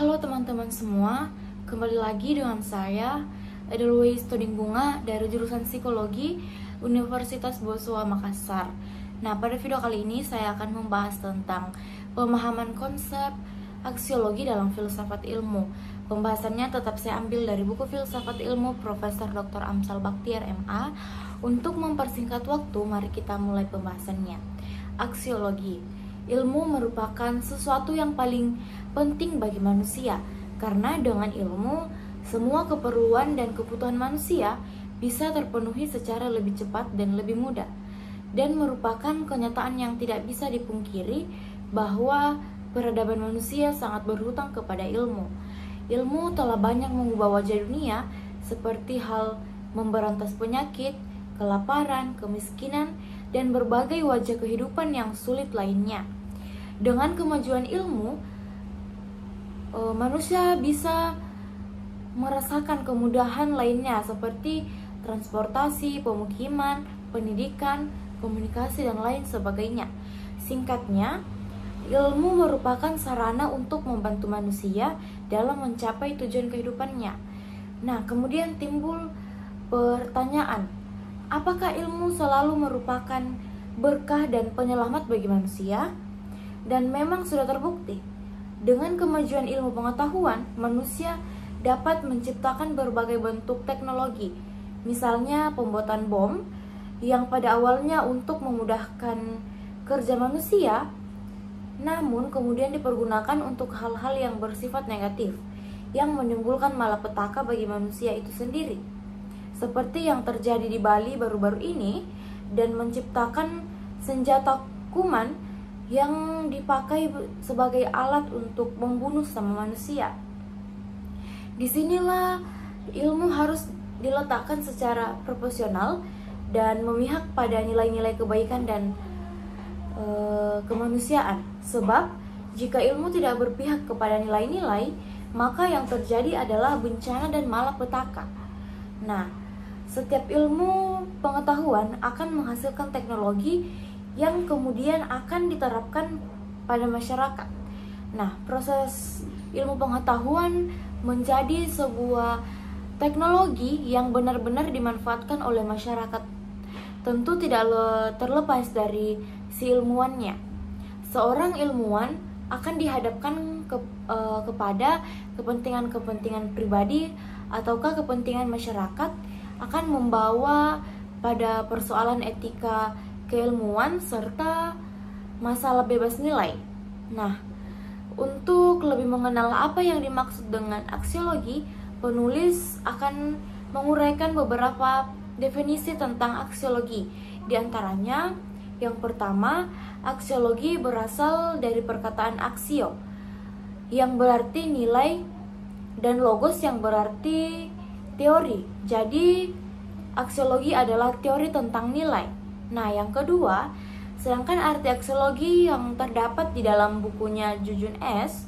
Halo teman-teman semua, kembali lagi dengan saya Edelweiss Todingbunga dari jurusan Psikologi Universitas Boswa Makassar. Nah, pada video kali ini saya akan membahas tentang pemahaman konsep aksiologi dalam filsafat ilmu. Pembahasannya tetap saya ambil dari buku Filsafat Ilmu Profesor Dr. Amsal Bakhtiar MA. Untuk mempersingkat waktu, mari kita mulai pembahasannya. Aksiologi. Ilmu merupakan sesuatu yang paling penting bagi manusia, karena dengan ilmu, semua keperluan dan kebutuhan manusia bisa terpenuhi secara lebih cepat dan lebih mudah. Dan merupakan kenyataan yang tidak bisa dipungkiri bahwa peradaban manusia sangat berhutang kepada ilmu. Ilmu telah banyak mengubah wajah dunia, seperti hal memberantas penyakit, kelaparan, kemiskinan, dan berbagai wajah kehidupan yang sulit lainnya. Dengan kemajuan ilmu, manusia bisa merasakan kemudahan lainnya seperti transportasi, pemukiman, pendidikan, komunikasi, dan lain sebagainya. Singkatnya, ilmu merupakan sarana untuk membantu manusia dalam mencapai tujuan kehidupannya. Nah, kemudian timbul pertanyaan, apakah ilmu selalu merupakan berkah dan penyelamat bagi manusia? Dan memang sudah terbukti, dengan kemajuan ilmu pengetahuan, manusia dapat menciptakan berbagai bentuk teknologi. Misalnya pembuatan bom, yang pada awalnya untuk memudahkan kerja manusia, namun kemudian dipergunakan untuk hal-hal yang bersifat negatif, yang menimbulkan malapetaka bagi manusia itu sendiri. Seperti yang terjadi di Bali baru-baru ini, dan menciptakan senjata kuman yang dipakai sebagai alat untuk membunuh sama manusia. Disinilah ilmu harus diletakkan secara proporsional dan memihak pada nilai-nilai kebaikan dan kemanusiaan. Sebab jika ilmu tidak berpihak kepada nilai-nilai, maka yang terjadi adalah bencana dan malapetaka. Nah, setiap ilmu pengetahuan akan menghasilkan teknologi yang kemudian akan diterapkan pada masyarakat. Nah, proses ilmu pengetahuan menjadi sebuah teknologi yang benar-benar dimanfaatkan oleh masyarakat. Tentu tidak terlepas dari si ilmuwannya. Seorang ilmuwan akan dihadapkan kepada kepentingan-kepentingan pribadi ataukah kepentingan masyarakat, akan membawa pada persoalan etika keilmuan serta masalah bebas nilai. Nah, untuk lebih mengenal apa yang dimaksud dengan aksiologi, penulis akan menguraikan beberapa definisi tentang aksiologi. Di antaranya, yang pertama, aksiologi berasal dari perkataan aksio, yang berarti nilai, dan logos yang berarti teori. Jadi, aksiologi adalah teori tentang nilai. Nah, yang kedua, sedangkan arti aksiologi yang terdapat di dalam bukunya Jujun S,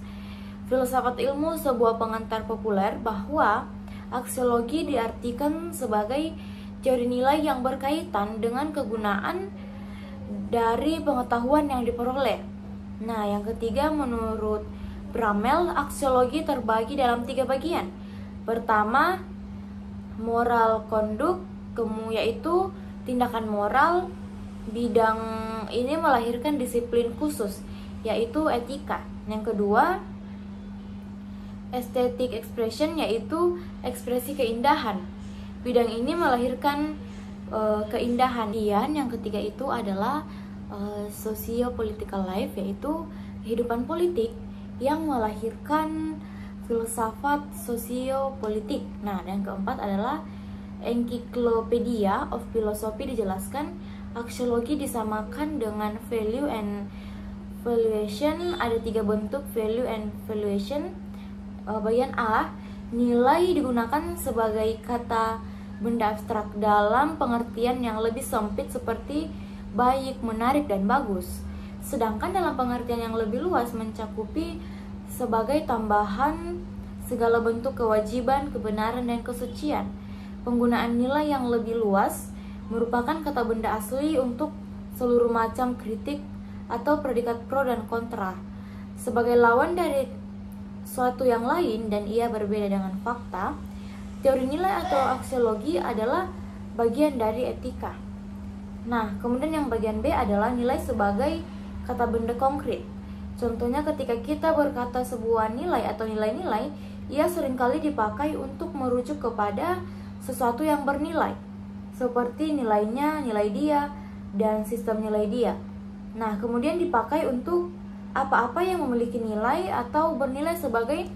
Filsafat Ilmu Sebuah Pengantar Populer, bahwa aksiologi diartikan sebagai teori nilai yang berkaitan dengan kegunaan dari pengetahuan yang diperoleh. Nah, yang ketiga, menurut Bramel, aksiologi terbagi dalam 3 bagian. Pertama, moral konduk, yaitu tindakan moral. Bidang ini melahirkan disiplin khusus, yaitu etika. Yang kedua, aesthetic expression, yaitu ekspresi keindahan. Bidang ini melahirkan keindahan. Dan yang ketiga itu adalah socio-political life, yaitu kehidupan politik, yang melahirkan filsafat sosiopolitik. Nah, dan keempat adalah Encyclopedia of Philosophy. Dijelaskan aksiologi disamakan dengan value and valuation. Ada 3 bentuk value and valuation. Bagian A, nilai digunakan sebagai kata benda abstrak dalam pengertian yang lebih sempit seperti baik, menarik, dan bagus. Sedangkan dalam pengertian yang lebih luas mencakupi sebagai tambahan segala bentuk kewajiban, kebenaran, dan kesucian. Penggunaan nilai yang lebih luas merupakan kata benda asli untuk seluruh macam kritik atau predikat pro dan kontra. Sebagai lawan dari suatu yang lain dan ia berbeda dengan fakta, teori nilai atau aksiologi adalah bagian dari etika. Nah, kemudian yang bagian B adalah nilai sebagai kata benda konkret. Contohnya ketika kita berkata sebuah nilai atau nilai-nilai, ia seringkali dipakai untuk merujuk kepada sesuatu yang bernilai, seperti nilainya, nilai dia, dan sistem nilai dia. Nah, kemudian dipakai untuk apa-apa yang memiliki nilai atau bernilai sebagai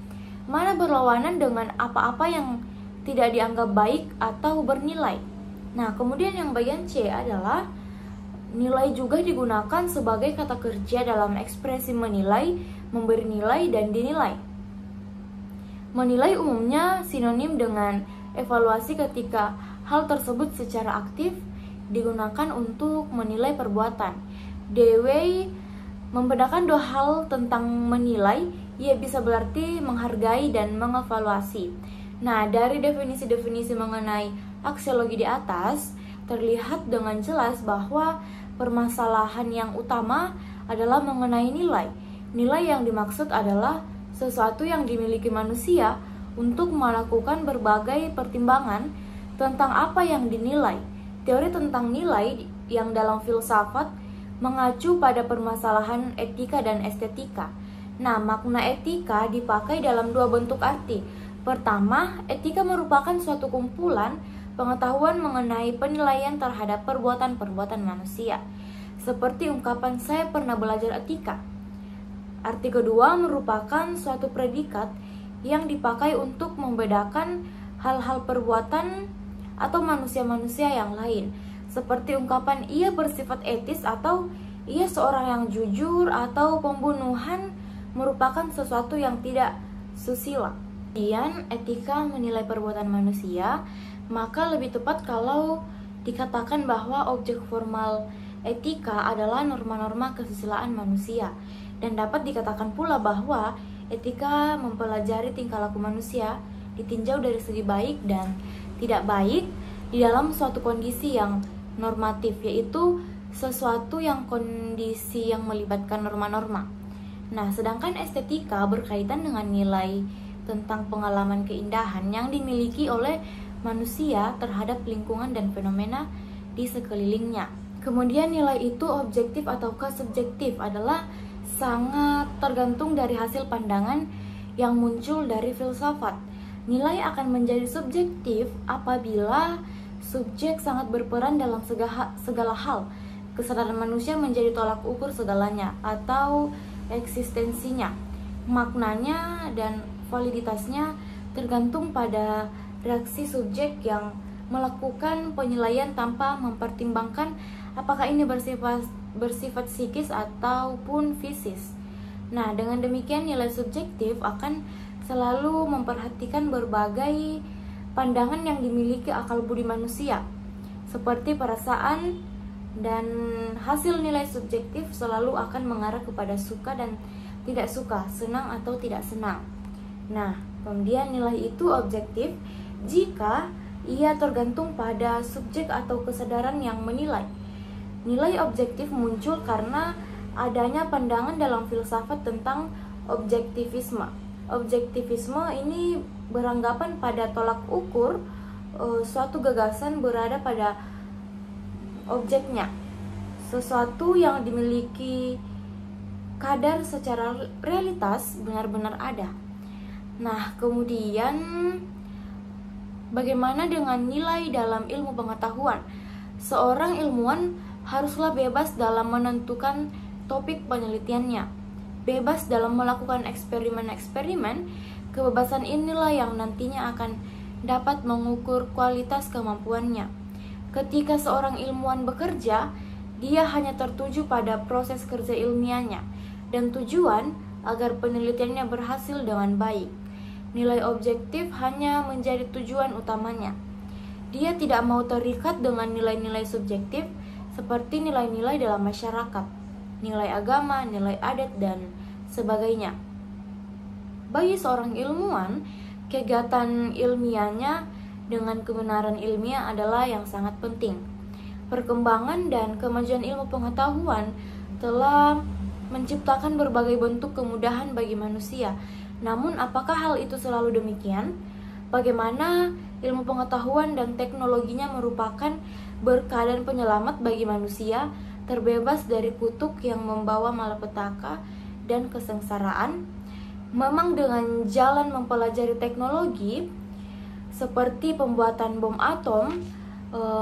mana berlawanan dengan apa-apa yang tidak dianggap baik atau bernilai. Nah, kemudian yang bagian C adalah nilai juga digunakan sebagai kata kerja dalam ekspresi menilai, memberi nilai, dan dinilai. Menilai umumnya sinonim dengan evaluasi ketika hal tersebut secara aktif digunakan untuk menilai perbuatan. Dewey membedakan dua hal tentang menilai, ia bisa berarti menghargai dan mengevaluasi. Nah, dari definisi-definisi mengenai aksiologi di atas, terlihat dengan jelas bahwa permasalahan yang utama adalah mengenai nilai. Nilai yang dimaksud adalah sesuatu yang dimiliki manusia untuk melakukan berbagai pertimbangan tentang apa yang dinilai. Teori tentang nilai yang dalam filsafat mengacu pada permasalahan etika dan estetika. Nah, makna etika dipakai dalam dua bentuk arti. Pertama, etika merupakan suatu kumpulan pengetahuan mengenai penilaian terhadap perbuatan-perbuatan manusia, seperti ungkapan saya pernah belajar etika. Arti kedua merupakan suatu predikat yang dipakai untuk membedakan hal-hal perbuatan atau manusia-manusia yang lain, seperti ungkapan ia bersifat etis atau ia seorang yang jujur, atau pembunuhan merupakan sesuatu yang tidak susila. Kemudian etika menilai perbuatan manusia, maka lebih tepat kalau dikatakan bahwa objek formal etika adalah norma-norma kesusilaan manusia, dan dapat dikatakan pula bahwa etika mempelajari tingkah laku manusia ditinjau dari segi baik dan tidak baik di dalam suatu kondisi yang normatif, yaitu sesuatu yang kondisi yang melibatkan norma-norma. Nah, sedangkan estetika berkaitan dengan nilai tentang pengalaman keindahan yang dimiliki oleh manusia terhadap lingkungan dan fenomena di sekelilingnya. Kemudian nilai itu objektif ataukah subjektif adalah sangat tergantung dari hasil pandangan yang muncul dari filsafat. Nilai akan menjadi subjektif apabila subjek sangat berperan dalam segala hal. Kesadaran manusia menjadi tolak ukur segalanya atau eksistensinya. Maknanya dan validitasnya tergantung pada reaksi subjek yang melakukan penilaian tanpa mempertimbangkan apakah ini bersifat psikis ataupun fisis. Nah, dengan demikian nilai subjektif akan selalu memperhatikan berbagai pandangan yang dimiliki akal budi manusia, seperti perasaan, dan hasil nilai subjektif selalu akan mengarah kepada suka dan tidak suka, senang atau tidak senang. Nah, kemudian nilai itu objektif jika ia tergantung pada subjek atau kesadaran yang menilai. Nilai objektif muncul karena adanya pandangan dalam filsafat tentang objektivisme. Objektivisme ini beranggapan pada tolak ukur suatu gagasan berada pada objeknya, sesuatu yang dimiliki kadar secara realitas benar-benar ada. Nah, kemudian bagaimana dengan nilai dalam ilmu pengetahuan? Seorang ilmuwan haruslah bebas dalam menentukan topik penelitiannya, bebas dalam melakukan eksperimen-eksperimen. Kebebasan inilah yang nantinya akan dapat mengukur kualitas kemampuannya. Ketika seorang ilmuwan bekerja, dia hanya tertuju pada proses kerja ilmiahnya dan tujuan agar penelitiannya berhasil dengan baik. Nilai objektif hanya menjadi tujuan utamanya. Dia tidak mau terikat dengan nilai-nilai subjektif seperti nilai-nilai dalam masyarakat, nilai agama, nilai adat, dan sebagainya. Bagi seorang ilmuwan, kegiatan ilmiahnya dengan kebenaran ilmiah adalah yang sangat penting. Perkembangan dan kemajuan ilmu pengetahuan telah menciptakan berbagai bentuk kemudahan bagi manusia, Namun, apakah hal itu selalu demikian? Bagaimana ilmu pengetahuan dan teknologinya merupakan berkah dan penyelamat bagi manusia, terbebas dari kutuk yang membawa malapetaka dan kesengsaraan? Memang dengan jalan mempelajari teknologi seperti pembuatan bom atom,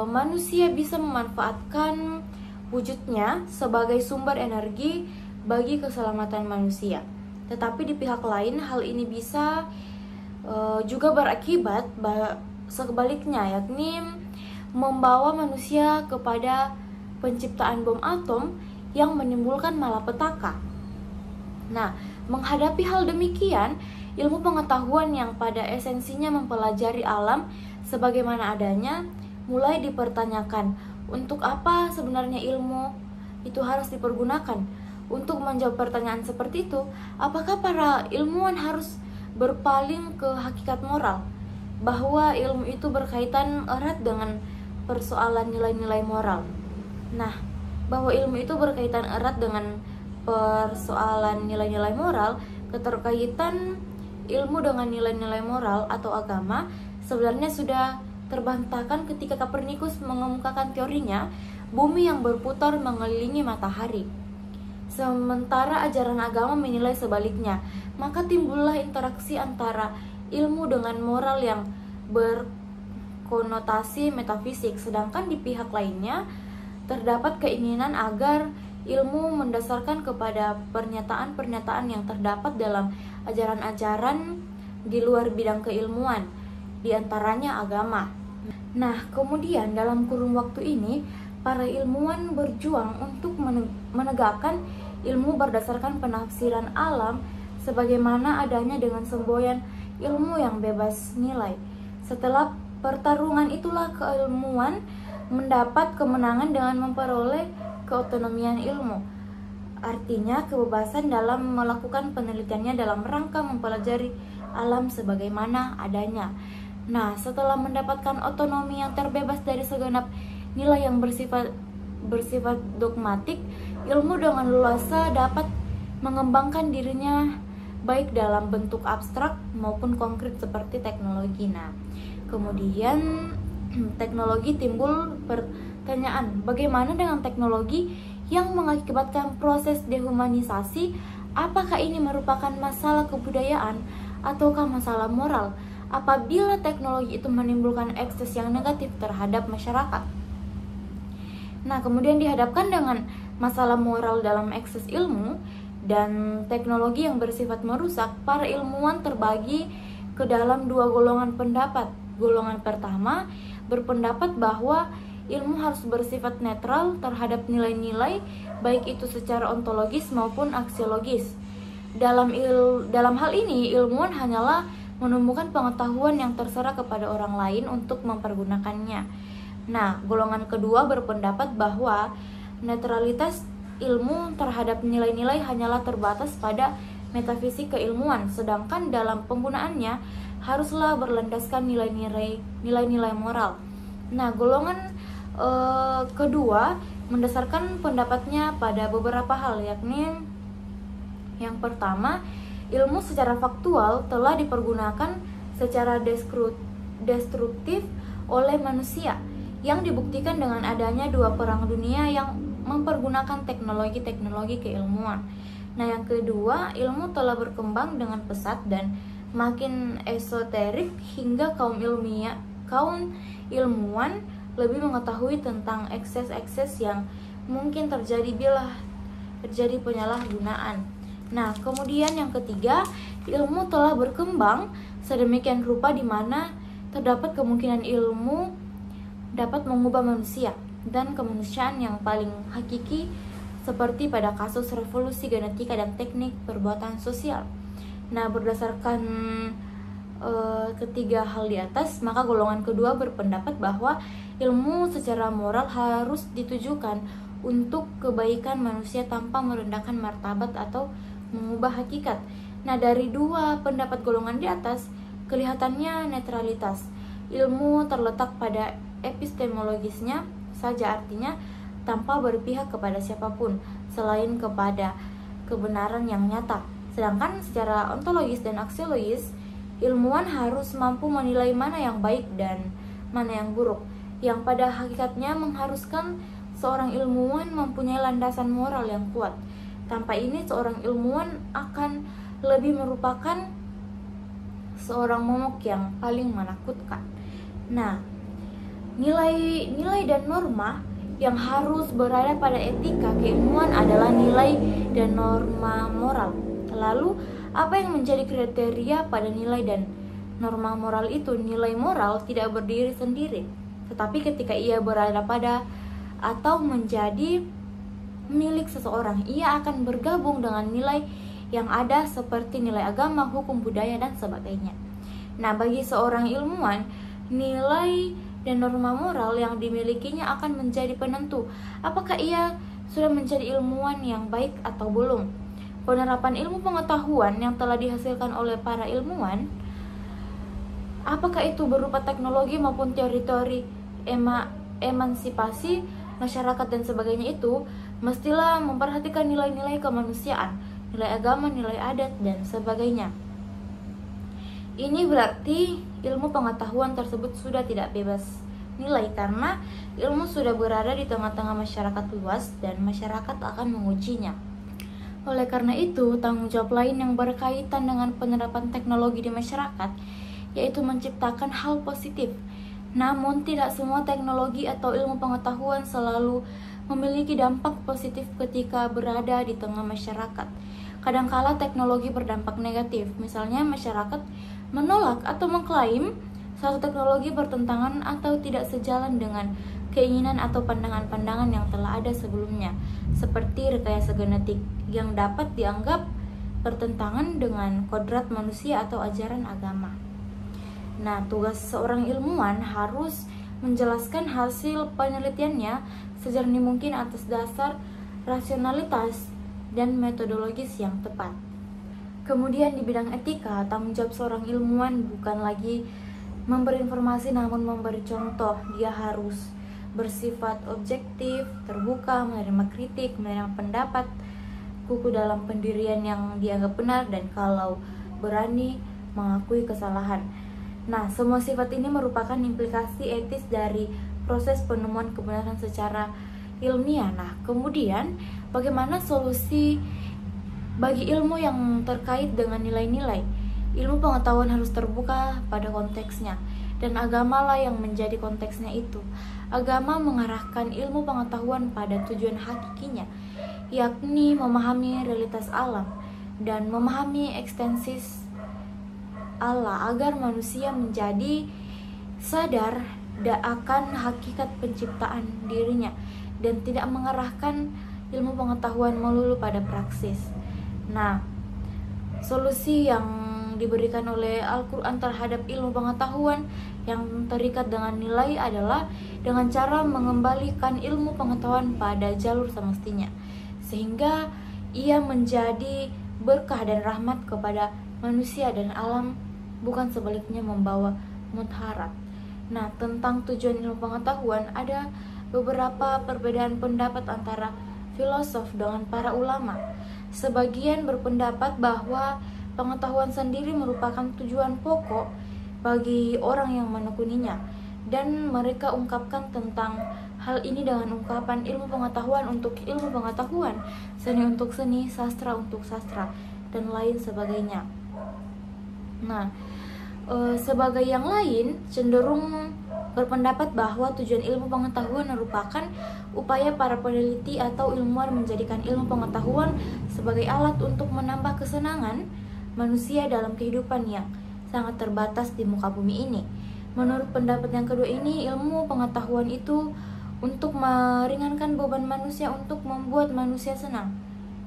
manusia bisa memanfaatkan wujudnya sebagai sumber energi bagi keselamatan manusia. Tetapi di pihak lain, hal ini bisa juga berakibat sebaliknya, yakni membawa manusia kepada penciptaan bom atom yang menimbulkan malapetaka. Nah, menghadapi hal demikian, ilmu pengetahuan yang pada esensinya mempelajari alam sebagaimana adanya mulai dipertanyakan. Untuk apa sebenarnya ilmu itu harus dipergunakan? Untuk menjawab pertanyaan seperti itu, apakah para ilmuwan harus berpaling ke hakikat moral, bahwa ilmu itu berkaitan erat dengan persoalan nilai-nilai moral? Nah, bahwa ilmu itu berkaitan erat dengan persoalan nilai-nilai moral, keterkaitan ilmu dengan nilai-nilai moral atau agama sebenarnya sudah terbantahkan ketika Kopernikus mengemukakan teorinya bumi yang berputar mengelilingi matahari. Sementara ajaran agama menilai sebaliknya, maka timbullah interaksi antara ilmu dengan moral yang berkonotasi metafisik. Sedangkan di pihak lainnya terdapat keinginan agar ilmu mendasarkan kepada pernyataan-pernyataan yang terdapat dalam ajaran-ajaran di luar bidang keilmuan, di antaranya agama. Nah, kemudian dalam kurun waktu ini, para ilmuwan berjuang untuk menegakkan ilmu berdasarkan penafsiran alam sebagaimana adanya dengan semboyan ilmu yang bebas nilai. Setelah pertarungan itulah keilmuan mendapat kemenangan dengan memperoleh keotonomian ilmu, artinya kebebasan dalam melakukan penelitiannya dalam rangka mempelajari alam sebagaimana adanya. Nah, setelah mendapatkan otonomi yang terbebas dari segenap nilai yang bersifat dogmatik, ilmu dengan leluasa dapat mengembangkan dirinya baik dalam bentuk abstrak maupun konkret seperti teknologi. Nah, kemudian teknologi timbul pertanyaan, bagaimana dengan teknologi yang mengakibatkan proses dehumanisasi? Apakah ini merupakan masalah kebudayaan ataukah masalah moral apabila teknologi itu menimbulkan ekses yang negatif terhadap masyarakat? Nah, kemudian dihadapkan dengan masalah moral dalam ekses ilmu dan teknologi yang bersifat merusak, para ilmuwan terbagi ke dalam dua golongan pendapat. Golongan pertama berpendapat bahwa ilmu harus bersifat netral terhadap nilai-nilai, baik itu secara ontologis maupun aksiologis. Dalam hal ini, ilmuwan hanyalah menemukan pengetahuan yang terserah kepada orang lain untuk mempergunakannya. Nah, golongan kedua berpendapat bahwa netralitas ilmu terhadap nilai-nilai hanyalah terbatas pada metafisik keilmuan, sedangkan dalam penggunaannya haruslah berlandaskan nilai-nilai moral. Nah, golongan kedua mendasarkan pendapatnya pada beberapa hal, yakni yang pertama, ilmu secara faktual telah dipergunakan secara destruktif oleh manusia, yang dibuktikan dengan adanya dua perang dunia yang mempergunakan teknologi-teknologi keilmuan. Nah, yang kedua, ilmu telah berkembang dengan pesat dan makin esoterik hingga kaum ilmuwan lebih mengetahui tentang ekses-ekses yang mungkin terjadi bila terjadi penyalahgunaan. Nah, kemudian yang ketiga, ilmu telah berkembang sedemikian rupa di mana terdapat kemungkinan ilmu dapat mengubah manusia dan kemanusiaan yang paling hakiki, seperti pada kasus revolusi genetika dan teknik perbuatan sosial. Nah, berdasarkan ketiga hal di atas, maka golongan kedua berpendapat bahwa ilmu secara moral harus ditujukan untuk kebaikan manusia tanpa merendahkan martabat atau mengubah hakikat. Nah, dari dua pendapat golongan di atas, kelihatannya netralitas ilmu terletak pada epistemologisnya saja, artinya tanpa berpihak kepada siapapun selain kepada kebenaran yang nyata. Sedangkan secara ontologis dan aksiologis, ilmuwan harus mampu menilai mana yang baik dan mana yang buruk, yang pada hakikatnya mengharuskan seorang ilmuwan mempunyai landasan moral yang kuat. Tanpa ini, seorang ilmuwan akan lebih merupakan seorang momok yang paling menakutkan. Nah, nilai dan norma yang harus berada pada etika keilmuan adalah nilai dan norma moral. Lalu, apa yang menjadi kriteria pada nilai dan norma moral itu? Nilai moral tidak berdiri sendiri, tetapi ketika ia berada pada atau menjadi milik seseorang, ia akan bergabung dengan nilai yang ada seperti nilai agama, hukum, budaya, dan sebagainya. Nah, bagi seorang ilmuwan, nilai dan norma moral yang dimilikinya akan menjadi penentu apakah ia sudah menjadi ilmuwan yang baik atau belum. Penerapan ilmu pengetahuan yang telah dihasilkan oleh para ilmuwan, apakah itu berupa teknologi maupun teori-teori emansipasi masyarakat dan sebagainya, itu mestilah memperhatikan nilai-nilai kemanusiaan, nilai agama, nilai adat, dan sebagainya. Ini berarti ilmu pengetahuan tersebut sudah tidak bebas nilai karena ilmu sudah berada di tengah-tengah masyarakat luas dan masyarakat akan mengujinya. Oleh karena itu, tanggung jawab lain yang berkaitan dengan penerapan teknologi di masyarakat yaitu menciptakan hal positif. Namun, tidak semua teknologi atau ilmu pengetahuan selalu memiliki dampak positif ketika berada di tengah masyarakat. Kadangkala teknologi berdampak negatif, misalnya masyarakat menolak atau mengklaim suatu teknologi bertentangan atau tidak sejalan dengan keinginan atau pandangan-pandangan yang telah ada sebelumnya, seperti rekayasa genetik yang dapat dianggap bertentangan dengan kodrat manusia atau ajaran agama. Nah, tugas seorang ilmuwan harus menjelaskan hasil penelitiannya sejernih mungkin atas dasar rasionalitas dan metodologis yang tepat. Kemudian di bidang etika, tanggung jawab seorang ilmuwan bukan lagi memberi informasi namun memberi contoh. Dia harus bersifat objektif, terbuka, menerima kritik, menerima pendapat, kukuh dalam pendirian yang dianggap benar, dan kalau berani mengakui kesalahan. Nah, semua sifat ini merupakan implikasi etis dari proses penemuan kebenaran secara ilmiah. Nah, kemudian bagaimana solusi bagi ilmu yang terkait dengan nilai-nilai? Ilmu pengetahuan harus terbuka pada konteksnya, dan agamalah yang menjadi konteksnya itu. Agama mengarahkan ilmu pengetahuan pada tujuan hakikinya, yakni memahami realitas alam dan memahami ekstensis Allah agar manusia menjadi sadar akan hakikat penciptaan dirinya dan tidak mengarahkan ilmu pengetahuan melulu pada praksis. Nah, solusi yang diberikan oleh Al-Quran terhadap ilmu pengetahuan yang terikat dengan nilai adalah dengan cara mengembalikan ilmu pengetahuan pada jalur semestinya, sehingga ia menjadi berkah dan rahmat kepada manusia dan alam, bukan sebaliknya membawa mudarat. Nah, tentang tujuan ilmu pengetahuan ada beberapa perbedaan pendapat antara filosof dengan para ulama. Sebagian berpendapat bahwa pengetahuan sendiri merupakan tujuan pokok bagi orang yang menekuninya, dan mereka ungkapkan tentang hal ini dengan ungkapan ilmu pengetahuan untuk ilmu pengetahuan, seni untuk seni, sastra untuk sastra, dan lain sebagainya. Nah, sebagai yang lain cenderung berpendapat bahwa tujuan ilmu pengetahuan merupakan upaya para peneliti atau ilmuwan menjadikan ilmu pengetahuan sebagai alat untuk menambah kesenangan manusia dalam kehidupan yang sangat terbatas di muka bumi ini. Menurut pendapat yang kedua ini, ilmu pengetahuan itu untuk meringankan beban manusia, untuk membuat manusia senang.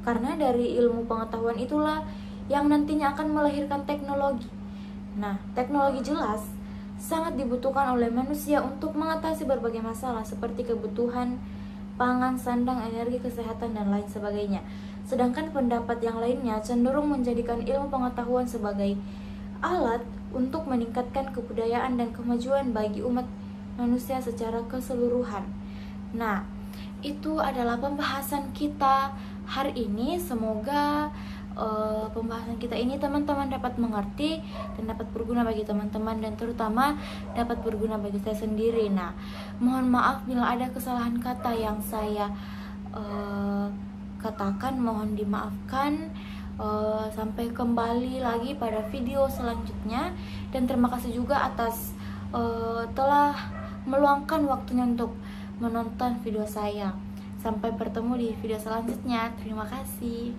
Karena dari ilmu pengetahuan itulah yang nantinya akan melahirkan teknologi. Nah, teknologi jelas sangat dibutuhkan oleh manusia untuk mengatasi berbagai masalah seperti kebutuhan pangan, sandang, energi, kesehatan, dan lain sebagainya. Sedangkan pendapat yang lainnya cenderung menjadikan ilmu pengetahuan sebagai alat untuk meningkatkan kebudayaan dan kemajuan bagi umat manusia secara keseluruhan. Nah, itu adalah pembahasan kita hari ini. Semoga pembahasan kita ini teman-teman dapat mengerti dan dapat berguna bagi teman-teman, dan terutama dapat berguna bagi saya sendiri. Nah, mohon maaf bila ada kesalahan kata yang saya katakan, mohon dimaafkan. Sampai kembali lagi pada video selanjutnya, dan terima kasih juga atas telah meluangkan waktunya untuk menonton video saya. Sampai bertemu di video selanjutnya. Terima kasih.